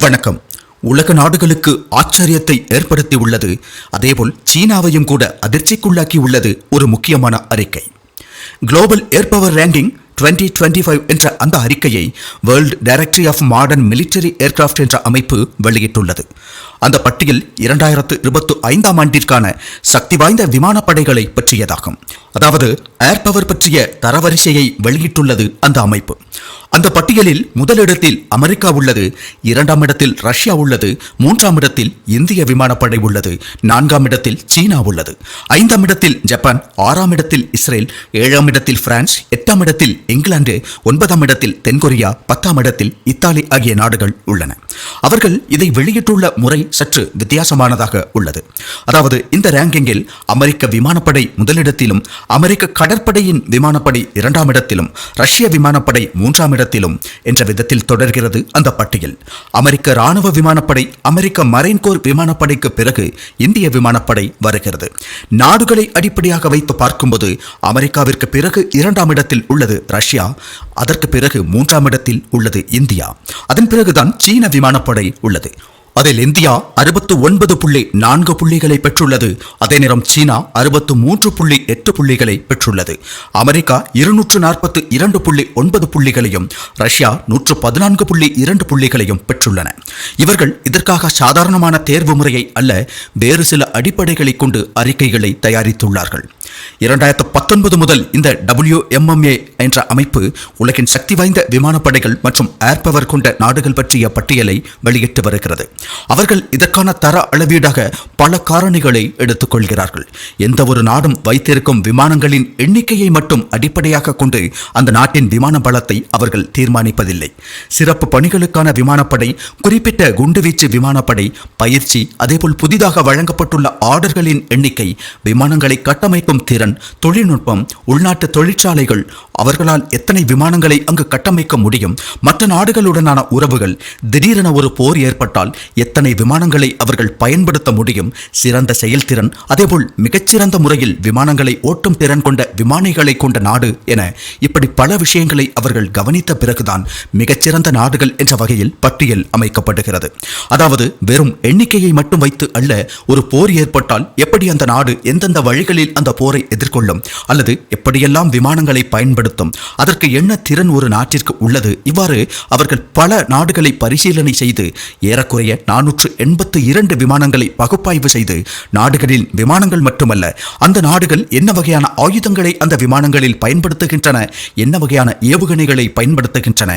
வணக்கம். உலக நாடுகளுக்கு ஆச்சரியத்தை ஏற்படுத்தி உள்ளது, அதேபோல் சீனாவையும் கூட அதிர்ச்சிக்குள்ளாக்கி உள்ளது ஒரு முக்கியமான அறிக்கை. குளோபல் ஏர் பவர் ரேங்கிங் 2025 என்ற அந்த அறிக்கையை world directory of modern military aircraft என்ற அமைப்பு வெளியிட்டுள்ளது. அந்த பட்டியல் 2025ஆம் ஆண்டிற்கான சக்தி வாய்ந்த விமானப்படைகளை பற்றியதாகும். அதாவது ஏர் பவர் பற்றிய தரவரிசையை வெளியிட்டுள்ளது அந்த அமைப்பு. அந்த பட்டியலில் முதலிடத்தில் அமெரிக்கா உள்ளது, 2ஆம் இடத்தில் ரஷ்யா உள்ளது, 3ஆம் இடத்தில் இந்திய விமானப்படை உள்ளது, 4ஆம் இடத்தில் சீனா உள்ளது, 5ஆம் இடத்தில் ஜப்பான், 6ஆம் இடத்தில் இஸ்ரேல், 7ஆம் இடத்தில் பிரான்ஸ், 8ஆம் இடத்தில் இங்கிலாந்து, 9ஆம் இடத்தில் தென்கொரியா, 10ஆம் இடத்தில் இத்தாலி ஆகிய நாடுகள் உள்ளன. அவர்கள் இதை வெளியிட்டுள்ள முறை சற்று வித்தியாசமானதாக உள்ளது. அதாவது இந்த ரேங்கிங்கில் அமெரிக்க விமானப்படை முதலிடத்திலும், அமெரிக்க கடற்படையின் விமானப்படை 2ஆம் இடத்திலும், ரஷ்ய விமானப்படை 3ஆம் இடத்திலும் என்ற விதத்தில் தொடர்கிறது அந்த பட்டியல். அமெரிக்க ராணுவ விமானப்படை, அமெரிக்க மரைன் கோர் விமானப்படைக்கு பிறகு இந்திய விமானப்படை வருகிறது. நாடுகளை அடிப்படையாக வைத்து பார்க்கும்போது அமெரிக்காவிற்கு பிறகு 2ஆம் இடத்தில் உள்ளது ரஷ்யா, அதற்கு பிறகு 3ஆம் இடத்தில் உள்ளது இந்தியா, அதன் பிறகுதான் சீன விமானப்படை உள்ளது. அதில் இந்தியா 69.4 புள்ளிகளை பெற்றுள்ளது. அதே நேரம் சீனா 63.8 புள்ளிகளை பெற்றுள்ளது. அமெரிக்கா 242.9 புள்ளிகளையும், ரஷ்யா 114.2 புள்ளிகளையும் பெற்றுள்ளன. இவர்கள் இதற்காக சாதாரணமான தேர்வு முறையை அல்ல, வேறு சில அடிப்படைகளை கொண்டு அறிக்கைகளை தயாரித்துள்ளார்கள். 2019 முதல் இந்த WMMA என்ற அமைப்பு உலகின் சக்தி வாய்ந்த விமானப்படைகள் மற்றும் ஏர் பவர் கொண்ட நாடுகள் பற்றிய பட்டியலை வெளியிட்டு வருகிறது. அவர்கள் இதற்கான தர அளவீடாக பல காரணிகளை எடுத்துக்கொள்கிறார்கள். எந்த ஒரு நாடும் வைத்திருக்கும் விமானங்களின் எண்ணிக்கையை மட்டும் அடிப்படையாக கொண்டு அந்த நாட்டின் விமான பலத்தை அவர்கள் தீர்மானிப்பதில்லை. சிறப்பு பணிகளுக்கான விமானப்படை, குறிப்பிட்ட குண்டுவீச்சு விமானப்படை, பயிற்சி, அதேபோல் புதிதாக வழங்கப்பட்டுள்ள ஆர்டர்களின் எண்ணிக்கை, விமானங்களை கட்டமைக்கும் திறன், தொழில்நுட்பம், உள்நாட்டு தொழிற்சாலைகள், அவர்களால் எத்தனை விமானங்களை அங்கு கட்டமைக்க முடியும், மற்ற நாடுகளுடனான உறவுகள், திடீரென ஒரு போர் ஏற்பட்டால் எத்தனை விமானங்களை அவர்கள் பயன்படுத்த முடியும், சிறந்த செயல்திறன், அதேபோல் மிகச்சிறந்த முறையில் விமானங்களை ஓட்டும் திறன் கொண்ட விமானிகளை கொண்ட நாடு என இப்படி பல விஷயங்களை அவர்கள் கவனித்த பிறகுதான் மிகச்சிறந்த நாடுகள் என்ற வகையில் பட்டியல் அமைக்கப்படுகிறது. அதாவது வெறும் எண்ணிக்கையை மட்டும் வைத்து அல்ல, ஒரு போர் ஏற்பட்டால் எப்படி அந்த நாடு எந்தெந்த வழிகளில் அந்த போரை எதிர்கொள்ளும் அல்லது எப்படியெல்லாம் விமானங்களை பயன்படுத்தும், அதற்கு என்ன திறன் ஒரு நாட்டிற்கு உள்ளது, இவ்வாறு அவர்கள் பல நாடுகளை பரிசீலனை செய்து ஏறக்குறைய 482 விமானங்களை பகுப்பாய்வு செய்து நாடுகளில் விமானங்கள் மட்டுமல்ல, அந்த நாடுகள் என்ன வகையான ஆயுதங்களை அந்த விமானங்களில் பயன்படுத்துகின்றன, என்ன வகையான ஏவுகணைகளை பயன்படுத்துகின்றன,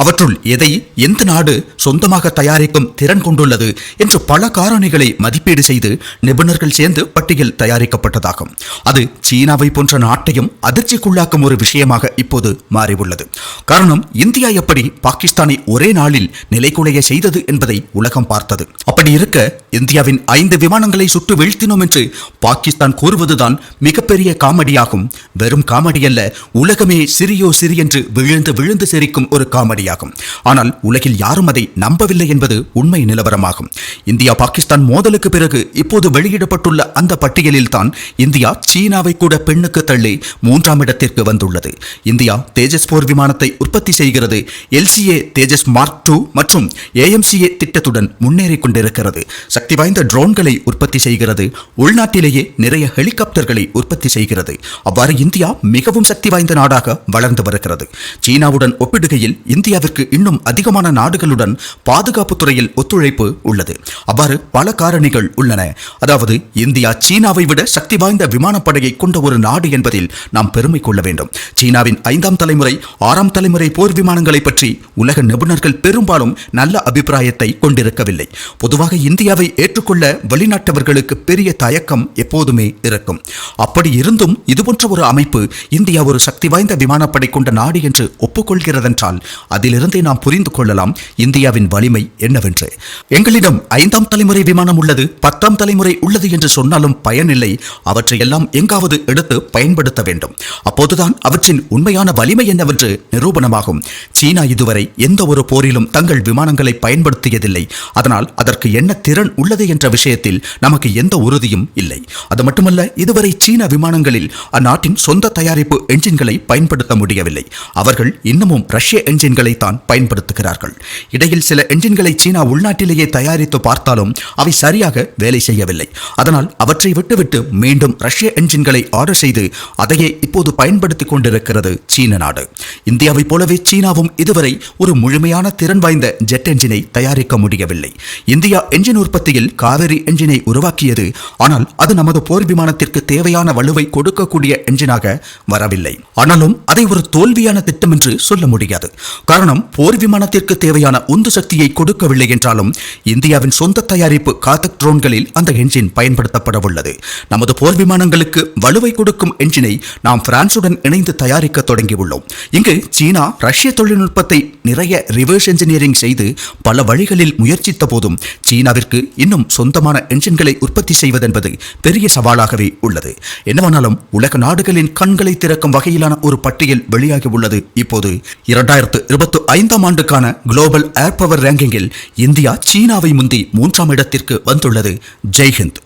அவற்றுள் எதை எந்த நாடு சொந்தமாக தயாரிக்கும் திறன் கொண்டுள்ளது என்று பல காரணிகளை மதிப்பீடு செய்து நிபுணர்கள் சேர்ந்து பட்டியல் தயாரிக்கப்பட்டதாகும். அது சீனாவை போன்ற நாட்டையும் அதிர்ச்சிக்குள்ளாக்கும் ஒரு விஷயமாக இப்போது மாறியுள்ளது. காரணம், இந்தியா எப்படி பாகிஸ்தானை ஒரே நாளில் நிலைகுலைய செய்தது என்பதை உலகம் பார்த்தது. அப்படி இருக்க இந்தியாவின் 5 விமானங்களை சுட்டு வீழ்த்தினோம் என்று பாகிஸ்தான் கூறுவதுதான் மிகப்பெரிய காமெடியாகும். வெறும் காமெடி அல்ல, உலகமே சிறியோ சிறி என்று விழுந்து விழுந்து சிரிக்கும் ஒரு காமெடியாகும். ஆனால் உலகில் யாரும் அதை நம்பவில்லை என்பது உண்மை நிலவரமாகும். இந்தியா பாகிஸ்தான் மோதலுக்கு பிறகு இப்போது வெளியிடப்பட்டுள்ள அந்த பட்டியலில் தான் இந்தியா சீனாவை கூட பெண்ணுக்கு தள்ளி 3ஆம் இடத்திற்கு வந்துள்ளது. இந்தியா தேஜஸ் போர் விமானத்தை உற்பத்தி செய்கிறது. LCA தேஜஸ் மார்க் 2 மற்றும் AMCA திட்டத்துடன் முன்னேறி கொண்டிருக்கிறது. சக்தி வாய்ந்த ட்ரோன்களை உற்பத்தி செய்கிறது. உள்நாட்டிலேயே நிறைய ஹெலிகாப்டர்களை உற்பத்தி செய்கிறது. அவ்வாறு இந்தியா மிகவும் சக்தி வாய்ந்த நாடாக வளர்ந்து வருகிறது. சீனாவுடன் ஒப்பிடுகையில் இந்தியாவிற்கு இன்னும் அதிகமான நாடுகளுடன் பாதுகாப்பு துறையில் ஒத்துழைப்பு உள்ளது. அவ்வாறு பல காரணிகள் உள்ளன. அதாவது இந்தியா சீனாவை விட சக்தி வாய்ந்த விமானப்படையை கொண்ட ஒரு நாடு என்பதில் நாம் பெருமை கொள்ள வேண்டும். சீனாவின் 5ஆம் தலைமுறை 6ஆம் தலைமுறை போர் விமானங்களை பற்றி உலக நிபுணர்கள் பெரும்பாலும் நல்ல அபிப்பிராயத்தை கொண்டிருக்கவில்லை. பொதுவாக இந்தியாவை ஏற்றுக்கொள்ள வெளிநாட்டவர்களுக்கு பெரிய தயக்கம் எப்போதுமே இருக்கும். அப்படி இருந்தும் இதுபோன்ற ஒரு அமைப்பு இந்தியா ஒரு சக்தி வாய்ந்த விமானப்படை கொண்ட நாடு என்று ஒப்புக்கொள்கிறதென்றால் அதிலிருந்தே நாம் புரிந்து கொள்ளலாம் இந்தியாவின் வலிமை என்னவென்று. எங்களிடம் 5ஆம் தலைமுறை விமானம் உள்ளது, 10ஆம் தலைமுறை உள்ளது என்று சொன்னாலும் பயனில்லை. அவற்றையெல்லாம் எங்காவது எடுத்து பயன்படுத்த வேண்டும். அப்போதுதான் அவற்றின் உண்மையான வலிமை என்னவென்று நிரூபணமாகும். சீனா இதுவரை எந்த ஒரு போரிலும் தங்கள் விமானங்களை பயன்படுத்தியதில்லை. அதனால் அதற்கு என்ன திறன் உள்ளது உள்ளது என்ற விஷயத்தில் நமக்கு எந்த உறுதியும் இல்லை. அது மட்டுமல்ல, இதுவரை சீன விமானங்களில் அந்நாட்டின் சொந்த தயாரிப்பு என்ஜின்களை பயன்படுத்த முடியவில்லை. அவர்கள் இன்னமும் ரஷ்ய என்ஜின்களை தான் பயன்படுத்துகிறார்கள். இடையில் சில என்ஜின்களை சீனா உள்நாட்டிலேயே தயாரித்து பார்த்தாலும் அவை சரியாக வேலை செய்யவில்லை. அதனால் அவற்றை விட்டுவிட்டு மீண்டும் ரஷ்ய என்ஜின்களை ஆர்டர் செய்து அதையே இப்போது பயன்படுத்திக் கொண்டிருக்கிறது சீன நாடு. இந்தியாவை போலவே சீனாவும் இதுவரை ஒரு முழுமையான திறன் வாய்ந்த ஜெட் என்ஜினை தயாரிக்க முடியவில்லை. இந்தியா என்ஜின் உற்பத்தியில் காவேரி என்ஜினை உருவாக்கியது. ஆனால் அது நமது போர் விமானத்திற்கு தேவையான வலுவை கொடுக்கக்கூடிய என்ஜினாக வரவில்லை. ஆனாலும் அதை ஒரு தோல்வியான திட்டம் என்று சொல்ல முடியாது. காரணம், போர் விமானத்திற்கு தேவையான உந்து சக்தியை கொடுக்கவில்லை என்றாலும் இந்தியாவின் சொந்த தயாரிப்பு காதக் ட்ரோன்களில் அந்த என்ஜின் பயன்படுத்தப்பட உள்ளது. நமது போர் விமானங்களுக்கு வலுவை கொடுக்கும் என்ஜினை நாம் பிரான்சுடன் இணைந்து தயாரிக்க தொடங்கியுள்ளோம். இங்கு சீனா ரஷ்ய தொழில்நுட்பத்தை நிறைய ரிவர்ஸ் என்ஜினியரிங் செய்து பல வழிகளில் முயற்சித்த போதும் சீனாவிற்கு இன்னும் சொந்தமான என்ஜின்களை உற்பத்தி செய்வதென்பது பெரிய சவாலாகவே உள்ளது. என்னவானாலும் உலக நாடுகளின் கண்களை திறக்கும் வகையிலான ஒரு பட்டியல் வெளியாகி உள்ளது. இப்போது 2025 ஆண்டுக்கான குளோபல் ஏர் பவர் ரேங்கிங்கில் இந்தியா சீனாவை முந்தி 3ஆம் இடத்திற்கு வந்துள்ளது. ஜெய்ஹிந்த்.